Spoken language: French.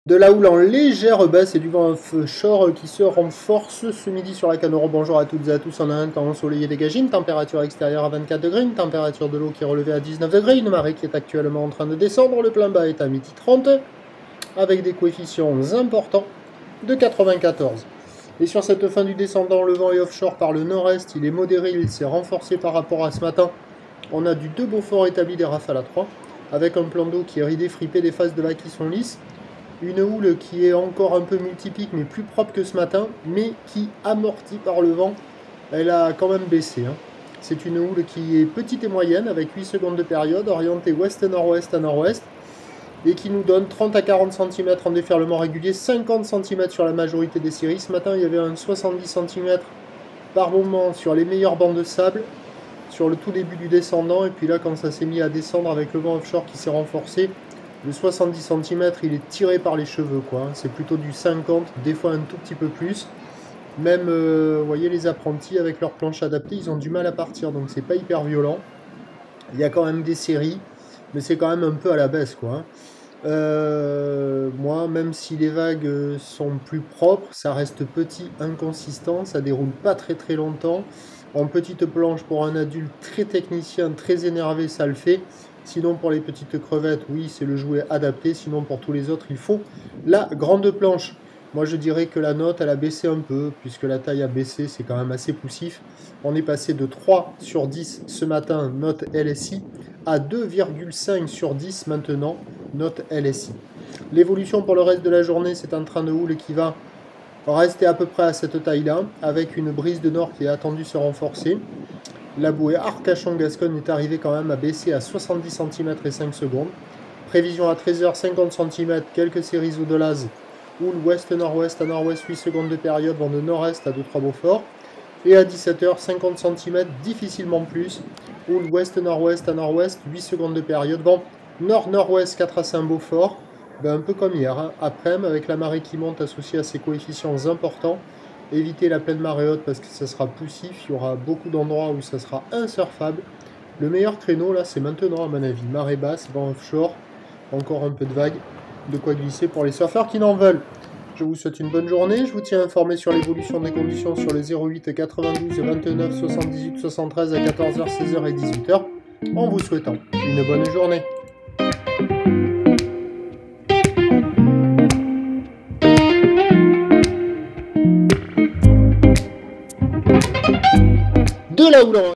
De la houle en légère baisse et du vent offshore qui se renforce ce midi sur la Canoro. Bonjour à toutes et à tous, on a un temps ensoleillé dégagé, une température extérieure à 24 degrés, une température de l'eau qui est relevée à 19 degrés, une marée qui est actuellement en train de descendre, le plein bas est à midi 30, avec des coefficients importants de 94. Et sur cette fin du descendant, le vent est offshore par le nord-est, il est modéré, il s'est renforcé par rapport à ce matin. On a du 2 Beaufort établi, des rafales à 3, avec un plan d'eau qui est ridé, fripé, des phases de vagues qui sont lisses. Une houle qui est encore un peu multipique, mais plus propre que ce matin, mais qui, amortie par le vent, elle a quand même baissé. C'est une houle qui est petite et moyenne, avec 8 secondes de période, orientée ouest-nord-ouest à nord-ouest, et qui nous donne 30 à 40 cm en déferlement régulier, 50 cm sur la majorité des séries. Ce matin, il y avait un 70 cm par moment sur les meilleures bancs de sable, sur le tout début du descendant, et puis là, quand ça s'est mis à descendre avec le vent offshore qui s'est renforcé, le 70 cm, il est tiré par les cheveux, quoi. C'est plutôt du 50, des fois un tout petit peu plus. Même, vous voyez, les apprentis, avec leur planche adaptée, ils ont du mal à partir, donc c'est pas hyper violent. Il y a quand même des séries, mais c'est quand même un peu à la baisse, quoi. Moi, même si les vagues sont plus propres, ça reste petit, inconsistant, ça déroule pas très très longtemps. En petite planche, pour un adulte très technicien, très énervé, ça le fait. Sinon, pour les petites crevettes, oui, c'est le jouet adapté. Sinon, pour tous les autres, il faut la grande planche. Moi, je dirais que la note, elle a baissé un peu, puisque la taille a baissé, c'est quand même assez poussif. On est passé de 3 sur 10 ce matin, note LSI, à 2,5 sur 10 maintenant, note LSI. L'évolution pour le reste de la journée, c'est un train de houle qui va rester à peu près à cette taille-là, avec une brise de nord qui est attendue se renforcer. La bouée Arcachon-Gascogne est arrivée quand même à baisser à 70 cm et 5 secondes. Prévision à 13h, 50 cm, quelques séries au-delà. Houle ouest-nord-ouest à nord-ouest, 8 secondes de période, vent de nord-est à 2-3 Beaufort. Et à 17h, 50 cm, difficilement plus. Houle ouest-nord-ouest à nord-ouest, 8 secondes de période, vent nord-nord-ouest 4 à 5 Beaufort. Un peu comme hier, après-midi, avec la marée qui monte associée à ces coefficients importants. Évitez la pleine marée haute parce que ça sera poussif, il y aura beaucoup d'endroits où ça sera insurfable. Le meilleur créneau là, c'est maintenant à mon avis. Marée basse, vent offshore, encore un peu de vagues, de quoi glisser pour les surfeurs qui n'en veulent. Je vous souhaite une bonne journée, je vous tiens informé sur l'évolution des conditions sur les 08 92 29 78 73 à 14h, 16h et 18h, en vous souhaitant une bonne journée. De la houle